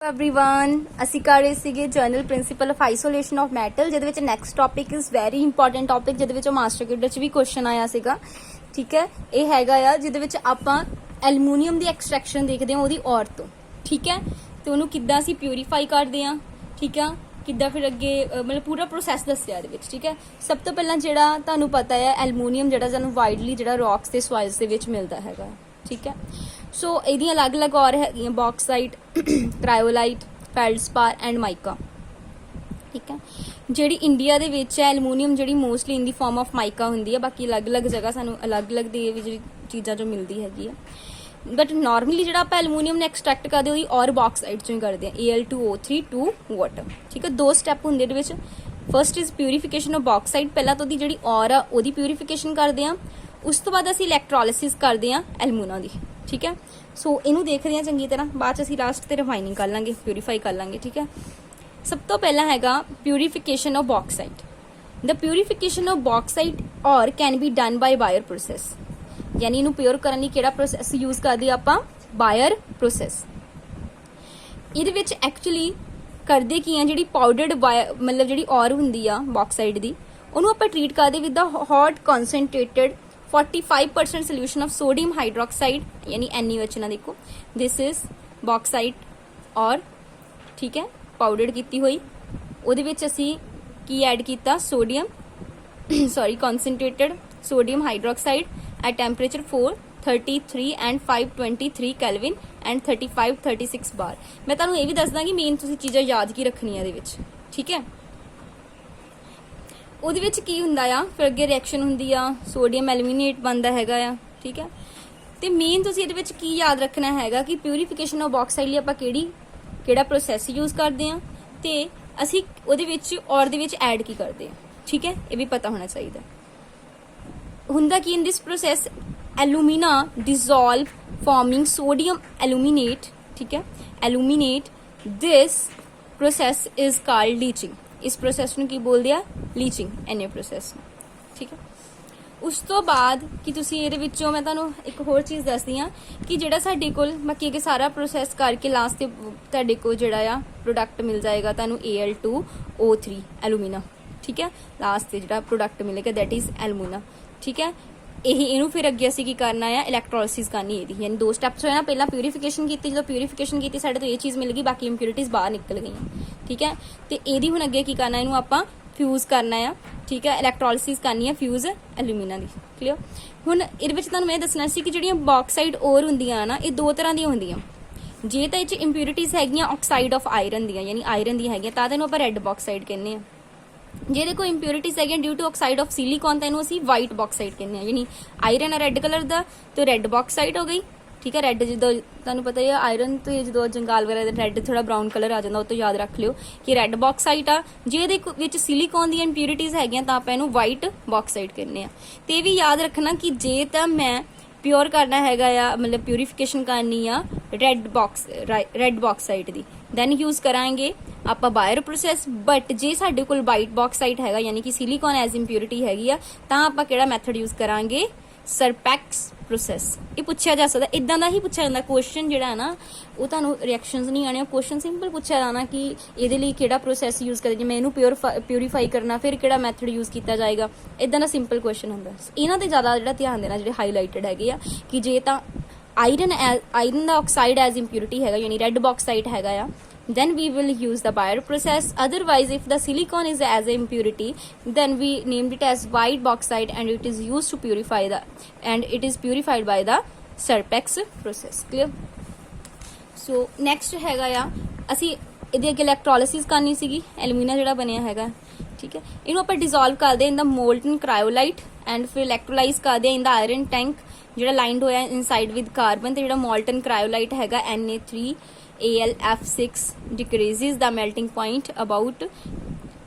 Everyone ਅਸੀਂ ਕਰ ਰਹੇ ਸੀਗੇ general principal of isolation of metal ਜਿਹਦੇ ਵਿੱਚ next topic is very important topic ਜਿਹਦੇ ਵਿੱਚ ਮਾਸਟਰ ਗ੍ਰੇਡ ਵਿੱਚ ਵੀ ਕੁਐਸਚਨ ਆਇਆ ਸੀਗਾ। ਠੀਕ ਹੈ, ਇਹ ਹੈਗਾ ਆ ਜਿਹਦੇ ਵਿੱਚ ਆਪਾਂ ਐਲੂਮੀਨੀਅਮ ਦੀ ਐਕਸਟ੍ਰੈਕਸ਼ਨ ਦੇਖਦੇ ਹਾਂ ਉਹਦੀ ਔਰ ਤੋਂ। ਠੀਕ ਹੈ, ਤੇ ਉਹਨੂੰ ਕਿੱਦਾਂ ਅਸੀਂ ਪਿਊਰੀਫਾਈ ਕਰਦੇ ਹਾਂ। ਠੀਕ ਆ, ਕਿੱਦਾਂ ਫਿਰ ਅੱਗੇ ਮਤਲਬ ਪੂਰਾ ਪ੍ਰੋਸੈਸ ਦੱਸਿਆ ਇਹਦੇ ਵਿੱਚ। ਠੀਕ ਹੈ, ਸਭ ਤੋਂ ਪਹਿਲਾਂ ਜਿਹੜਾ ਤੁਹਾਨੂੰ ਪਤਾ ਹੈ ਐਲੂਮੀਨੀਅਮ ਜਿਹੜਾ ਸਾਨੂੰ ਵਾਈਡਲੀ ਜਿਹੜਾ ਰੌਕਸ ਤੇ ਸੋਇਲਸ ਦੇ ਵਿੱਚ ਮਿਲਦਾ ਹੈਗਾ। ਠੀਕ ਹੈ, ਸੋ ਇਹਦੀਆਂ ਅਲੱਗ-ਅਲੱਗ ਔਰ ਹੈਗੀਆਂ ਬੌਕਸਾਈਟ, ਕ੍ਰਾਇਓਲਾਈਟ, ਫੈਲਡਸਪਾਰ ਐਂਡ ਮਾਈਕਾ। ਠੀਕ ਹੈ, ਜਿਹੜੀ ਇੰਡੀਆ ਦੇ ਵਿੱਚ ਹੈ ਐਲੂਮੀਨੀਅਮ ਜਿਹੜੀ mostly in the farm of ਮਾਈਕਾ ਹੁੰਦੀ ਹੈ, ਬਾਕੀ ਅਲੱਗ-ਅਲੱਗ ਜਗ੍ਹਾ ਸਾਨੂੰ ਅਲੱਗ-ਅਲੱਗ ਦੀ ਜਿਹੜੀ ਚੀਜ਼ਾਂ ਜੋ ਮਿਲਦੀ ਹੈਗੀ ਆ। ਬਟ ਨਾਰਮਲੀ ਜਿਹੜਾ ਆਪਾਂ ਐਲੂਮੀਨੀਅਮ ਨੂੰ ਐਕਸਟ੍ਰੈਕਟ ਕਰਦੇ ਉਹਦੀ ਔਰ ਬੌਕਸਾਈਟ ਚੋਂ ਹੀ ਕਰਦੇ ਹਾਂ, Al2O3 2 ਵਾਟਰ। ਠੀਕ ਹੈ, ਦੋ ਸਟੈਪ ਹੁੰਦੇ ਇਹਦੇ ਵਿੱਚ। ਫਸਟ ਇਜ਼ ਪਿਊਰੀਫਿਕੇਸ਼ਨ ਆਫ ਬੌਕਸਾਈਟ, ਪਹਿਲਾਂ ਤਾਂ ਉਹਦੀ ਜਿਹੜੀ ਔਰ ਆ ਉਹਦੀ ਪਿਊਰੀਫਿਕੇਸ਼ਨ ਕਰਦੇ ਹਾਂ, ਉਸ ਤੋਂ ਬਾਅਦ ਅਸੀਂ ਇਲੈਕਟ੍ਰੋਲਿਸਿਸ ਕਰਦੇ ਹਾਂ ਐਲੂਮੀਨਾ ਦੀ। ਠੀਕ ਹੈ, ਸੋ ਇਹਨੂੰ ਦੇਖਦੇ ਹਾਂ ਚੰਗੀ ਤਰ੍ਹਾਂ, ਬਾਅਦ ਚ ਅਸੀਂ ਲਾਸਟ ਤੇ ਰਿਫਾਈਨਿੰਗ ਕਰ ਲਾਂਗੇ, ਪਿਊਰੀਫਾਈ ਕਰ ਲਾਂਗੇ। ਠੀਕ ਹੈ, ਸਭ ਤੋਂ ਪਹਿਲਾਂ ਹੈਗਾ ਪਿਊਰੀਫਿਕੇਸ਼ਨ of ਬੌਕਸਾਈਟ। The ਪਿਊਰੀਫਿਕੇਸ਼ਨ of bauxite or can be done by Bayer process, ਯਾਨੀ ਇਹਨੂੰ ਪਿਓਰ ਕਰਨ ਲਈ ਕਿਹੜਾ ਪ੍ਰੋਸੈਸ ਯੂਜ਼ ਕਰਦੇ ਆਪਾਂ? ਬਾਇਰ ਪ੍ਰੋਸੈਸ। ਇਹਦੇ ਵਿੱਚ ਐਕਚੁਅਲੀ ਕਰਦੇ ਕੀ ਆ, ਜਿਹੜੀ ਪਾਊਡਰਡ ਮਤਲਬ ਜਿਹੜੀ ਔਰ ਹੁੰਦੀ ਆ ਬੌਕਸਾਈਟ ਦੀ, ਉਹਨੂੰ ਆਪਾਂ ਟ੍ਰੀਟ ਕਰਦੇ with the hot concentrated 45% solution of sodium hydroxide, ਯਾਨੀ NaOH ਨਾ ਦੇਖੋ, ਦਿਸ ਇਜ਼ ਬੌਕਸਾਈਟ ਔਰ। ਠੀਕ ਹੈ, ਪਾਊਡਰਡ ਕੀਤੀ ਹੋਈ, ਉਹਦੇ ਵਿੱਚ ਅਸੀਂ ਕੀ ਐਡ ਕੀਤਾ? Sodium concentrated sodium hydroxide at temperature 433 and 523 Kelvin and 35-36 bar। ਮੈਂ ਤੁਹਾਨੂੰ ਇਹ ਵੀ ਦੱਸਦਾ ਕਿ ਮੇਨ ਤੁਸੀਂ ਚੀਜ਼ਾਂ ਯਾਦ ਕੀ ਰੱਖਣੀਆਂ ਇਹਦੇ ਵਿੱਚ। ਠੀਕ ਹੈ, ਉਹਦੇ ਵਿੱਚ ਕੀ ਹੁੰਦਾ ਆ, ਫਿਰ ਅੱਗੇ ਰਿਐਕਸ਼ਨ ਹੁੰਦੀ ਆ, ਸੋਡੀਅਮ ਐਲੂਮੀਨੇਟ ਬਣਦਾ ਹੈਗਾ ਆ। ਠੀਕ ਹੈ, ਤੇ ਮੇਨ ਤੁਸੀਂ ਇਹਦੇ ਵਿੱਚ ਕੀ ਯਾਦ ਰੱਖਣਾ ਹੈਗਾ ਕਿ ਪਿਊਰੀਫਿਕੇਸ਼ਨ ਆਫ ਬੌਕਸਾਈਟ ਲਈ ਆਪਾਂ ਕਿਹੜਾ ਪ੍ਰੋਸੈਸ ਯੂਜ਼ ਕਰਦੇ ਹਾਂ, ਤੇ ਅਸੀਂ ਉਹਦੇ ਵਿੱਚ ਔਰ ਦੇ ਵਿੱਚ ਐਡ ਕੀ ਕਰਦੇ ਹਾਂ। ਠੀਕ ਹੈ, ਇਹ ਵੀ ਪਤਾ ਹੋਣਾ ਚਾਹੀਦਾ। ਹੁੰਦਾ ਕੀ in this process? Alumina dissolve forming sodium aluminate। ਠੀਕ ਹੈ, aluminate. This process is called leaching. ਇਸ ਪ੍ਰੋਸੈਸ ਨੂੰ ਕੀ ਬੋਲਦੇ ਆ? ਲੀਚਿੰਗ, ਐਨੇ ਪ੍ਰੋਸੈਸ ਨੂੰ। ਠੀਕ ਹੈ, ਉਸ ਤੋਂ ਬਾਅਦ ਕਿ ਤੁਸੀਂ ਇਹਦੇ ਵਿੱਚੋਂ ਮੈਂ ਤੁਹਾਨੂੰ ਇੱਕ ਹੋਰ ਚੀਜ਼ ਦੱਸਦੀ ਹਾਂ ਕਿ ਜਿਹੜਾ ਸਾਡੇ ਕੋਲ ਬਾਕੀ ਅੱਗੇ ਸਾਰਾ ਪ੍ਰੋਸੈਸ ਕਰਕੇ ਲਾਸਟ ਤੇ ਤੁਹਾਡੇ ਕੋਲ ਜਿਹੜਾ ਆ ਪ੍ਰੋਡਕਟ ਮਿਲ ਜਾਏਗਾ ਤੁਹਾਨੂੰ Al2O3 ਐਲੂਮੀਨਾ। ਠੀਕ ਹੈ, ਲਾਸਟ ਤੇ ਜਿਹੜਾ ਪ੍ਰੋਡਕਟ ਮਿਲੇਗਾ ਦੈਟ ਇਜ਼ ਐਲੂਮੀਨਾ। ਠੀਕ ਹੈ, ਇਹਨੂੰ ਫਿਰ ਅੱਗੇ ਅਸੀਂ ਕੀ ਕਰਨਾ ਆ? ਇਲੈਕਟ੍ਰੋਲਿਸਿਸ ਕਰਨੀ ਇਹਦੀ, ਯਾਨੀ ਦੋ ਸਟੈਪਸ ਹੋਏ ਨਾ। ਪਹਿਲਾਂ ਪਿਊਰੀਫਿਕੇਸ਼ਨ ਕੀਤੀ, ਜਦੋਂ ਪਿਊਰੀਫਿਕੇਸ਼ਨ ਕੀਤੀ ਸਾਡੇ ਤੋਂ ਇਹ ਚੀਜ਼ ਮਿਲ ਗਈ, ਬਾਕੀ ਇੰਪਿਊਰਿਟੀਜ਼ ਬਾਹਰ ਨਿਕਲ ਗਈਆਂ। ਠੀਕ ਹੈ, ਤੇ ਇਹਦੀ ਹੁਣ ਅੱਗੇ ਕੀ ਕਰਨਾ? ਇਹਨੂੰ ਆਪਾਂ ਫਿਊਜ਼ ਕਰਨਾ ਆ। ਠੀਕ ਹੈ, ਇਲੈਕਟ੍ਰੋਲਿਸਿਸ ਕਰਨੀ ਹੈ ਫਿਊਜ਼ ਐਲੂਮੀਨਾ ਦੀ। ਕਲੀਅਰ? ਹੁਣ ਇਹਦੇ ਵਿੱਚ ਤੁਹਾਨੂੰ ਮੈਂ ਦੱਸਣਾ ਸੀ ਕਿ ਜਿਹੜੀਆਂ ਬੌਕਸਾਈਡ ਔਰ ਹੁੰਦੀਆਂ ਨਾ, ਇਹ ਦੋ ਤਰ੍ਹਾਂ ਦੀਆਂ ਹੁੰਦੀਆਂ। ਜੇ ਤਾਂ ਇਹ 'ਚ ਇੰਪਿਊਰਿਟੀਜ਼ ਹੈਗੀਆਂ ਆਕਸਾਈਡ ਆਫ ਆਇਰਨ ਦੀਆਂ, ਯਾਨੀ ਆਇਰਨ ਦੀਆਂ ਹੈਗੀਆਂ, ਤਾਂ ਇਹਨੂੰ ਆਪਾਂ ਰੈੱਡ ਬੌਕਸਾਈਡ ਕਹਿੰਦੇ ਆ। ਜਿਹਦੇ ਕੋਈ ਇੰਪਿਊਰਿਟੀਜ਼ ਹੈਗੀਆਂ ਡਿਊ ਟੂ ਆਕਸਾਈਡ ਆਫ ਸਿਲੀਕॉन, ਤਾਂ ਇਹਨੂੰ ਅਸੀਂ ਵਾਈਟ ਬੌਕਸਾਈਡ ਕਹਿੰਦੇ ਆ। ਯਾਨੀ ਆਇਰਨ ਹੈ ਰੈੱਡ ਕਲਰ ਦਾ, ਤੇ ਰੈੱਡ ਬੌਕਸਾਈਡ ਹੋ ਗਈ। ਠੀਕ ਹੈ, ਰੈੱਡ ਜਦੋਂ ਤੁਹਾਨੂੰ ਪਤਾ ਹੀ ਆ ਆਇਰਨ ਤੇ ਜਦੋਂ ਜੰਗਾਲ ਵਗੈਰਾ ਦਾ ਰੈੱਡ ਥੋੜਾ ਬਰਾਊਨ ਕਲਰ ਆ ਜਾਂਦਾ, ਉਹ ਤੋਂ ਯਾਦ ਰੱਖ ਲਿਓ ਕਿ ਰੈੱਡ ਬੌਕਸਾਈਟ ਆ। ਜਿਹਦੇ ਵਿੱਚ ਸਿਲੀਕॉन ਦੀਆਂ ਇੰਪਿਊਰਿਟੀਜ਼ ਹੈਗੀਆਂ ਤਾਂ ਆਪਾਂ ਇਹਨੂੰ ਵਾਈਟ ਬੌਕਸਾਈਡ ਕਹਿੰਦੇ ਆ। ਤੇ ਇਹ ਵੀ ਯਾਦ ਰੱਖਣਾ ਕਿ ਜੇ ਤਾਂ ਮੈਂ ਪਿਓਰ ਕਰਨਾ ਹੈਗਾ ਆ, ਮਤਲਬ ਪਿਊਰੀਫਿਕੇਸ਼ਨ ਕਰਨੀ ਆ ਰੈੱਡ ਬੌਕਸਾਈਟ ਦੀ, ਦੈਨ ਯੂਜ਼ ਕਰਾਂਗੇ ਆਪਾਂ ਬਾਇਰ ਪ੍ਰੋਸੈਸ। ਬਟ ਜੇ ਸਾਡੇ ਕੋਲ ਵਾਈਟ ਬੌਕਸਾਈਟ ਹੈਗਾ, ਯਾਨੀ ਕਿ ਸਿਲੀਕॉन ਐਜ਼ ਇੰਪਿਊਰਿਟੀ ਹੈਗੀ ਆ, ਤਾਂ ਆਪਾਂ ਕਿਹੜਾ ਮੈਥਡ ਯੂਜ਼ ਕਰਾਂਗੇ? ਸਰਪੈਕਸ ਪ੍ਰੋਸੈਸ। ਇਹ ਪੁੱਛਿਆ ਜਾ ਸਕਦਾ, ਇਦਾਂ ਦਾ ਹੀ ਪੁੱਛਿਆ ਜਾਂਦਾ ਕੁਐਸਚਨ ਜਿਹੜਾ ਹੈ ਨਾ, ਉਹ ਤੁਹਾਨੂੰ ਰਿਐਕਸ਼ਨਸ ਨਹੀਂ ਆਣੇ, ਕੁਐਸਚਨ ਸਿੰਪਲ ਪੁੱਛਿਆ ਜਾਣਾ ਕਿ ਇਹਦੇ ਲਈ ਕਿਹੜਾ ਪ੍ਰੋਸੈਸ ਯੂਜ਼ ਕਰੇ, ਜਿਵੇਂ ਇਹਨੂੰ ਪਿਊਰੀਫਾਈ ਕਰਨਾ, ਫਿਰ ਕਿਹੜਾ ਮੈਥਡ ਯੂਜ਼ ਕੀਤਾ ਜਾਏਗਾ। ਇਦਾਂ ਦਾ ਸਿੰਪਲ ਕੁਐਸਚਨ ਹੁੰਦਾ। ਇਹਨਾਂ ਤੇ ਜ਼ਿਆਦਾ ਜਿਹੜਾ ਧਿਆਨ ਦੇਣਾ, ਜਿਹੜੇ ਹਾਈਲਾਈਟਡ ਹੈਗੇ ਆ ਕਿ ਜੇ ਤਾਂ ਆਇਰਨ ਦਾ ਆਕਸਾਈਡ ਐਜ਼ ਇੰਪਿਊਰਿਟੀ ਹੈਗਾ, ਯਾਨੀ ਰੈੱਡ ਬੌਕਸਾਈਟ ਹੈਗਾ ਆ, then we will use the Bayer process. Otherwise, if the silicon is as an impurity, then we named it as white bauxite and it is used to purify it is purified by the Serpex process. Clear? So next ਹੈਗਾ ਆ, ਅਸੀਂ ਇਹਦੇ ਅੱਗੇ ਇਲੈਕਟ੍ਰੋਲਿਸਿਸ ਕਰਨੀ ਸੀਗੀ ਐਲੂਮੀਨਾ ਜਿਹੜਾ ਬਣਿਆ ਹੈਗਾ। ਠੀਕ ਹੈ, ਇਹਨੂੰ ਆਪਾਂ ਡਿਜ਼ੋਲਵ ਕਰਦੇ ਇਨ ਦਾ ਮੋਲਟਨ ਕ੍ਰਾਇਓਲਾਈਟ ਐਂਡ ਫਿਰ ਇਲੈਕਟ੍ਰੋਲਾਈਜ਼ ਕਰਦੇ ਇਨ ਦਾ ਆਇਰਨ ਟੈਂਕ ਜਿਹੜਾ ਲਾਈਨਡ ਹੋਇਆ ਇਨਸਾਈਡ ਵਿਦ ਕਾਰਬਨ। ਤੇ ਜਿਹੜਾ ਮੋਲਟਨ ਕ੍ਰਾਇਓਲਾਈਟ ਹੈਗਾ Na3Al(F6) decreases the melting point about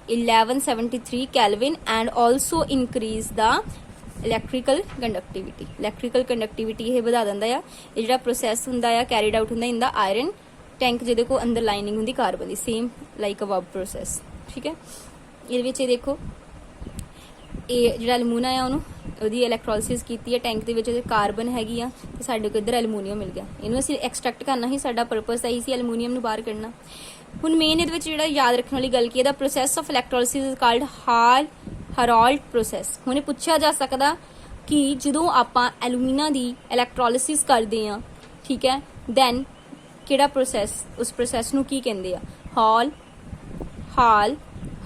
1173 Kelvin and also increase the electrical conductivity ਇਹ ਵਧਾ ਦਿੰਦਾ ਆ। ਇਹ ਜਿਹੜਾ ਪ੍ਰੋਸੈਸ ਹੁੰਦਾ ਆ ਕੈਰੀਡ ਆਊਟ ਹੁੰਦਾ ਇਨ ਦਾ ਆਇਰਨ ਟੈਂਕ, ਜਿਹਦੇ ਕੋਲ ਅੰਦਰ ਲਾਈਨਿੰਗ ਹੁੰਦੀ ਕਾਰਬਨ ਦੀ, ਸੇਮ ਲਾਈਕ ਅਬਵ ਪ੍ਰੋਸੈਸ। ਠੀਕ ਹੈ, ਇਹਦੇ ਵਿੱਚ ਇਹ ਦੇਖੋ ਇਹ ਜਿਹੜਾ ਐਲੂਮੀਨਾ ਆ ਉਹਨੂੰ ਉਹਦੀ ਇਲੈਕਟ੍ਰੋਲਿਸਿਸ ਕੀਤੀ ਹੈ ਟੈਂਕ ਦੇ ਵਿੱਚ, ਇਹਦੇ ਕਾਰਬਨ ਹੈਗੀ ਆ ਤੇ ਸਾਡੇ ਕੋਲ ਇੱਧਰ ਐਲੂਮੀਨੀਅਮ ਮਿਲ ਗਿਆ। ਇਹਨੂੰ ਅਸੀਂ ਐਕਸਟ੍ਰੈਕਟ ਕਰਨਾ ਹੀ ਸਾਡਾ ਪਰਪਸ ਇਹੀ ਸੀ, ਐਲੂਮੀਨੀਅਮ ਨੂੰ ਬਾਹਰ ਕੱਢਣਾ। ਹੁਣ ਮੇਨ ਇਹਦੇ ਵਿੱਚ ਜਿਹੜਾ ਯਾਦ ਰੱਖਣ ਵਾਲੀ ਗੱਲ ਕੀ ਇਹਦਾ process of electrolysis is called Heroult process. ਹੁਣ ਇਹ ਪੁੱਛਿਆ ਜਾ ਸਕਦਾ ਕਿ ਜਦੋਂ ਆਪਾਂ ਐਲੂਮੀਨਾ ਦੀ ਇਲੈਕਟ੍ਰੋਲਿਸਿਸ ਕਰਦੇ ਆ, ਠੀਕ ਹੈ, ਦੈਨ ਕਿਹੜਾ ਪ੍ਰੋਸੈਸ, ਉਸ ਪ੍ਰੋਸੈਸ ਨੂੰ ਕੀ ਕਹਿੰਦੇ ਆ?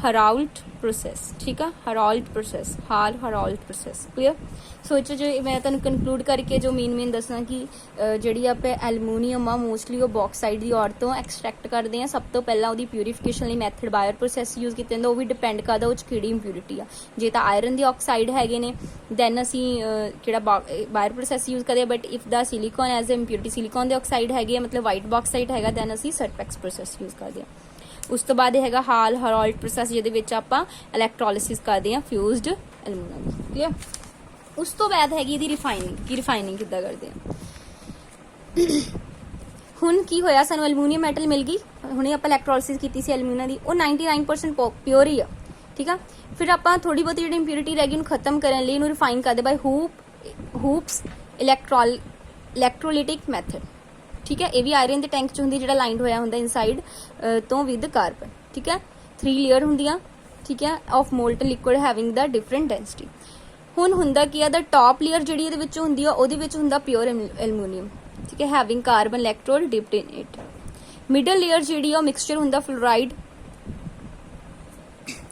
ਹੈਰਾਲਡ ਪ੍ਰੋਸੈਸ, ਠੀਕ ਆ, Heroult process, Heroult process. Clear? So ਜੋ ਮੈਂ ਤੁਹਾਨੂੰ ਕਨਕਲੂਡ ਕਰਕੇ ਜੋ ਮੇਨ ਦੱਸਣਾ ਕਿ ਜਿਹੜੀ ਆਪਾਂ ਐਲੂਮੀਨੀਅਮ ਆ ਮੋਸਟਲੀ ਉਹ ਬੌਕਸਾਈਡ ਦੀ ਔਰ ਤੋਂ ਐਕਸਟ੍ਰੈਕਟ ਕਰਦੇ ਆ। ਸਭ ਤੋਂ ਪਹਿਲਾਂ ਉਹਦੀ ਪਿਊਰੀਫਿਕੇਸ਼ਨ ਲਈ ਮੈਥਡ ਬਾਇਰ ਪ੍ਰੋਸੈਸ ਯੂਜ਼ ਕੀਤਾ ਜਾਂਦਾ, ਉਹ ਵੀ ਡਿਪੈਂਡ ਕਰਦਾ ਉਹ 'ਚ ਕਿਹੜੀ ਇੰਪਿਊਰਿਟੀ ਆ। ਜੇ ਤਾਂ ਆਇਰਨ ਦੇ ਆਕਸਾਈਡ ਹੈਗੇ ਨੇ ਦੈਨ ਅਸੀਂ ਜਿਹੜਾ ਬਾਇਰ ਪ੍ਰੋਸੈਸ ਯੂਜ਼ ਕਰਦੇ ਆ, but if the silicon as a impurity silicon ਦੇ ਆਕਸਾਈਡ ਹੈਗੇ ਆ, ਮਤਲਬ ਵਾਈਟ ਬੌਕਸਾਈਡ ਹੈਗਾ, ਦੈਨ ਅਸੀਂ ਸਰਪੈਕਸ ਪ੍ਰੋਸੈਸ ਯੂਜ਼ ਕਰਦੇ ਆ। ਉਸ ਤੋਂ ਬਾਅਦ ਇਹ ਹੈਗਾ ਹੈਰਾਲਡ ਪ੍ਰੋਸੈਸ, ਜਿਹਦੇ ਵਿੱਚ ਆਪਾਂ ਇਲੈਕਟ੍ਰੋਲਿਸਿਸ ਕਰਦੇ ਆ ਫਿਊਜ਼ਡ ਐਲੂਮੀਨੀਅਮ ਦੀ। ਕਲੀਅਰ? ਉਸ ਤੋਂ ਬਾਅਦ ਹੈਗੀ ਇਹਦੀ ਰਿਫਾਈਨਿੰਗ, ਕਿ ਰਿਫਾਈਨਿੰਗ ਕਿੱਦਾਂ ਕਰਦੇ ਆ। ਹੁਣ ਕੀ ਹੋਇਆ, ਸਾਨੂੰ ਐਲੂਮੀਨੀਅਮ ਮੈਟਲ ਮਿਲ ਗਈ, ਹੁਣੇ ਆਪਾਂ ਇਲੈਕਟ੍ਰੋਲਿਸਿਸ ਕੀਤੀ ਸੀ ਐਲੂਮੀਨਾ ਦੀ, ਉਹ 99% ਪਿਓਰ ਹੀ ਆ, ਠੀਕ ਆ। ਫਿਰ ਆਪਾਂ ਥੋੜੀ ਬਹੁਤੀ ਜਿਹੜੀ ਇੰਪਿਊਰਿਟੀ ਰਹਿ ਗਈ ਉਹਨੂੰ ਖਤਮ ਕਰਨ ਲਈ ਇਹਨੂੰ ਰਿਫਾਈਨ ਕਰਦੇ ਬਾਈ ਹੂਪਸ ਇਲੈਕਟ੍ਰੋਲਿਟਿਕ ਮੈਥਡ, ਠੀਕ ਹੈ। ਇਹ ਵੀ ਆਇਰਨ ਦੇ ਟੈਂਕ 'ਚ ਹੁੰਦੀ, ਜਿਹੜਾ ਲਾਈਨਡ ਹੋਇਆ ਹੁੰਦਾ ਇਨਸਾਈਡ ਤੋਂ ਵਿਦ ਕਾਰਬਨ, ਠੀਕ ਹੈ। 3 ਲੇਅਰ ਹੁੰਦੀਆਂ, ਠੀਕ ਹੈ, of molten liquid having the different density. ਹੁਣ ਹੁੰਦਾ ਕੀ ਆ, ਦਾ ਟੌਪ ਲੇਅਰ ਜਿਹੜੀ ਇਹਦੇ ਵਿੱਚ ਹੁੰਦੀ ਆ ਉਹਦੇ ਵਿੱਚ ਹੁੰਦਾ ਪਿਓਰ ਐਲੂਮੀਨੀਅਮ, ਠੀਕ ਹੈ, having carbon electrode dipped in it. Middle layer ਜਿਹੜੀ ਆ ਉਹ ਮਿਕਸਚਰ ਹੁੰਦਾ fluoride,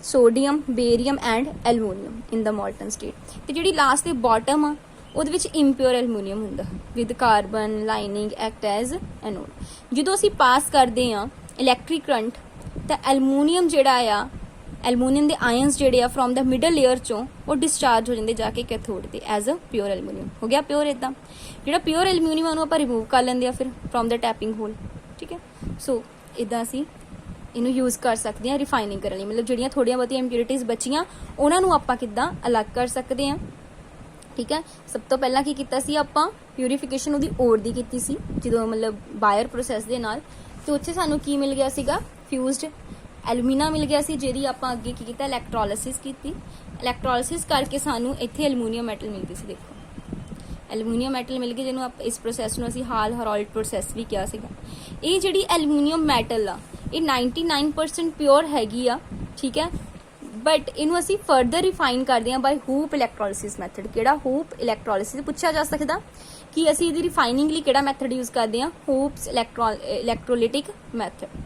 sodium, barium and aluminium in the molten state. ਤੇ ਜਿਹੜੀ ਲਾਸਟ ਦੇ ਬਾਟਮ ਆ ਉਹਦੇ ਵਿੱਚ ਇੰਪਿਓਰ ਐਲੂਮੀਨੀਅਮ ਹੁੰਦਾ with carbon lining act as anode. ਜਦੋਂ ਅਸੀਂ ਪਾਸ ਕਰਦੇ ਆ ਇਲੈਕਟ੍ਰਿਕ ਕਰੰਟ ਤਾਂ ਐਲੂਮੀਨੀਅਮ ਜਿਹੜਾ ਆ, ਐਲੂਮੀਨੀਅਮ ਦੇ ਆਇਨਸ ਜਿਹੜੇ ਆ ਫਰੋਮ ਦਾ ਮਿਡਲ ਲੇਅਰ ਚੋਂ ਉਹ ਡਿਸਚਾਰਜ ਹੋ ਜਾਂਦੇ ਜਾ ਕੇ ਕੈਥੋਡ ਤੇ ਐਜ਼ ਅ ਪਿਓਰ ਐਲੂਮੀਨੀਅਮ। ਹੋ ਗਿਆ ਪਿਓਰ ਇਦਾਂ। ਜਿਹੜਾ ਪਿਓਰ ਐਲੂਮੀਨੀਅਮ ਉਹਨੂੰ ਆਪਾਂ ਰਿਮੂਵ ਕਰ ਲੈਂਦੇ ਆ ਫਿਰ ਫਰੋਮ ਦਾ ਟੈਪਿੰਗ ਹੋਲ, ਠੀਕ ਹੈ। ਸੋ ਇਦਾਂ ਅਸੀਂ ਇਹਨੂੰ ਯੂਜ਼ ਕਰ ਸਕਦੇ ਹਾਂ ਰਿਫਾਈਨਿੰਗ ਕਰਨ ਲਈ, ਮਤਲਬ ਜਿਹੜੀਆਂ ਥੋੜੀਆਂ ਬਹੁਤੀਆਂ ਇੰਪਿਊਰਿਟੀਜ਼ ਬਚੀਆਂ ਉਹਨਾਂ ਨੂੰ ਆਪਾਂ ਕਿੱਦਾਂ ਅਲੱਗ ਕਰ ਸਕਦੇ ਹਾਂ, ਠੀਕ ਹੈ। ਸਭ ਤੋਂ ਪਹਿਲਾਂ ਕੀ ਕੀਤਾ ਸੀ ਆਪਾਂ, ਪਿਊਰੀਫਿਕੇਸ਼ਨ ਉਹਦੀ ਓਰ ਦੀ ਕੀਤੀ ਸੀ ਜਦੋਂ ਮਤਲਬ ਬਾਇਰ ਪ੍ਰੋਸੈਸ ਦੇ ਨਾਲ, ਤੇ ਉੱਥੇ ਸਾਨੂੰ ਕੀ ਮਿਲ ਗਿਆ ਸੀਗਾ, ਫਿਊਜ਼ਡ ਐਲੂਮੀਨਾ ਮਿਲ ਗਿਆ ਸੀ, ਜਿਹਦੀ ਆਪਾਂ ਅੱਗੇ ਕੀ ਕੀਤਾ, ਇਲੈਕਟ੍ਰੋਲਿਸਿਸ ਕੀਤੀ। ਇਲੈਕਟ੍ਰੋਲਿਸਿਸ ਕਰਕੇ ਸਾਨੂੰ ਇੱਥੇ ਐਲੂਮੀਨੀਅਮ ਮੈਟਲ ਮਿਲਦੀ ਸੀ, ਦੇਖੋ ਐਲੂਮੀਨੀਅਮ ਮੈਟਲ ਮਿਲ ਗਿਆ, ਜਿਹਨੂੰ ਇਸ ਪ੍ਰੋਸੈਸ ਨੂੰ ਅਸੀਂ ਹੈਰਾਲਡ ਪ੍ਰੋਸੈਸ ਵੀ ਕਿਹਾ ਸੀਗਾ। ਇਹ ਜਿਹੜੀ ਐਲੂਮੀਨੀਅਮ ਮੈਟਲ ਆ ਇਹ 99% ਪਿਓਰ ਹੈਗੀ ਆ, ਠੀਕ ਹੈ, ਬਟ ਇਹਨੂੰ ਅਸੀਂ ਫਰਦਰ ਰਿਫਾਈਨ ਕਰਦੇ ਹਾਂ ਬਾਈ ਹੂਪ ਇਲੈਕਟ੍ਰੋਲਿਸਿਸ ਮੈਥਡ। ਕਿਹੜਾ? ਹੂਪ ਇਲੈਕਟ੍ਰੋਲਿਸਿਸ। ਪੁੱਛਿਆ ਜਾ ਸਕਦਾ ਕਿ ਅਸੀਂ ਇਹਦੀ ਰਿਫਾਈਨਿੰਗ ਲਈ ਕਿਹੜਾ ਮੈਥਡ ਯੂਜ਼ ਕਰਦੇ ਹਾਂ, ਹੂਪਸ ਇਲੈਕਟ੍ਰੋਲਿਟਿਕ ਮੈਥਡ।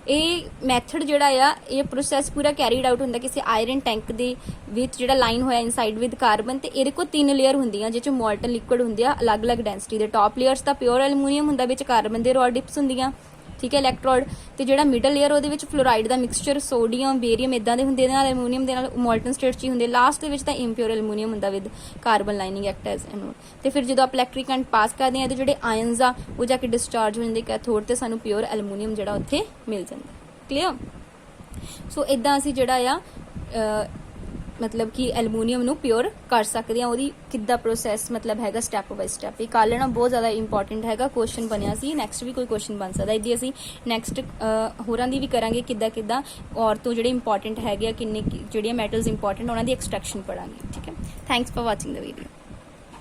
ਇਹ ਮੈਥਡ ਜਿਹੜਾ ਆ ਇਹ ਪ੍ਰੋਸੈਸ ਪੂਰਾ ਕੈਰੀਡ ਆਊਟ ਹੁੰਦਾ ਕਿਸੇ ਆਇਰਨ ਟੈਂਕ ਦੇ ਵਿੱਚ ਜਿਹੜਾ ਲਾਈਨ ਹੋਇਆ ਇਨਸਾਈਡ ਵਿਦ ਕਾਰਬਨ, ਤੇ ਇਹਦੇ ਕੋਲ 3 ਲੇਅਰ ਹੁੰਦੀਆਂ ਜਿਹਦੇ ਚ ਮੋਲਟਨ ਲਿਕੁਇਡ ਹੁੰਦੇ ਆ ਅਲੱਗ-ਅਲੱਗ ਡੈਂਸਿਟੀ ਦੇ। ਟੌਪ ਲੇਅਰਸ ਦਾ ਪਿਓਰ ਐਲੂਮੀਨੀਅਮ ਹੁੰਦਾ, ਵਿੱਚ ਕਾਰਬਨ ਦੇ ਰੋਡ ਡਿਪਸ ਹੁੰਦੀਆਂ, ਠੀਕ ਹੈ, ਇਲੈਕਟ੍ਰੋਡ। ਤੇ ਜਿਹੜਾ ਮਿਡਲ ਲੇਅਰ ਉਹਦੇ ਵਿੱਚ ਫਲੋਰਾਈਡ ਦਾ ਮਿਕਸਚਰ, ਸੋਡੀਅਮ, ਬੇਰੀਅਮ ਇਦਾਂ ਦੇ ਹੁੰਦੇ, ਇਹਦੇ ਨਾਲ ਐਲੂਮੀਨੀਅਮ ਦੇ ਨਾਲ ਮੋਲਟਨ ਸਟੇਟ 'ਚ ਹੀ ਹੁੰਦੇ। ਲਾਸਟ ਦੇ ਵਿੱਚ ਤਾਂ ਇੰਪਿਓਰ ਐਲੂਮੀਨੀਅਮ ਹੁੰਦਾ with carbon lining act as anode. ਤੇ ਫਿਰ ਜਦੋਂ ਆਪਾਂ ਇਲੈਕਟ੍ਰਿਕ ਕਰੰਟ ਪਾਸ ਕਰਦੇ ਹਾਂ ਤੇ ਜਿਹੜੇ ਆਇਨਸ ਆ ਉਹ ਜਾ ਕੇ ਡਿਸਚਾਰਜ ਹੋ ਜਾਂਦੇ ਕੈਥੋਡ ਤੇ ਸਾਨੂੰ ਪਿਓਰ ਐਲੂਮੀਨੀਅਮ ਜਿਹੜਾ ਉੱਥੇ ਮਿਲ ਜਾਂਦਾ। ਕਲੀਅਰ? ਸੋ ਇਦਾਂ ਅਸੀਂ ਜਿਹੜਾ ਆ ਮਤਲਬ ਕਿ ਐਲੂਮੀਨੀਅਮ ਨੂੰ ਪਿਓਰ ਕਰ ਸਕਦੇ ਹਾਂ। ਉਹਦੀ ਕਿੱਦਾਂ ਪ੍ਰੋਸੈਸ ਮਤਲਬ ਹੈਗਾ ਸਟੈਪ ਬਾਈ ਸਟੈਪ, ਇਹ ਕਰ ਲੈਣਾ ਬਹੁਤ ਜ਼ਿਆਦਾ ਇੰਪੋਰਟੈਂਟ ਹੈਗਾ। ਕੁਐਸਚਨ ਬਣਿਆ ਸੀ, ਨੈਕਸਟ ਵੀ ਕੋਈ ਕੁਐਸਚਨ ਬਣ ਸਕਦਾ। ਇਹਦੀ ਅਸੀਂ ਨੈਕਸਟ ਹੋਰਾਂ ਦੀ ਵੀ ਕਰਾਂਗੇ ਕਿੱਦਾਂ ਔਰ ਤੋਂ ਜਿਹੜੇ ਇੰਪੋਰਟੈਂਟ ਹੈਗੇ ਆ, ਕਿੰਨੇ ਜਿਹੜੀਆਂ ਮੈਟਲਸ ਇੰਪੋਰਟੈਂਟ ਉਹਨਾਂ ਦੀ ਐਕਸਟ੍ਰੈਕਸ਼ਨ ਪੜਾਂਗੇ, ਠੀਕ ਹੈ। Thanks for watching the video.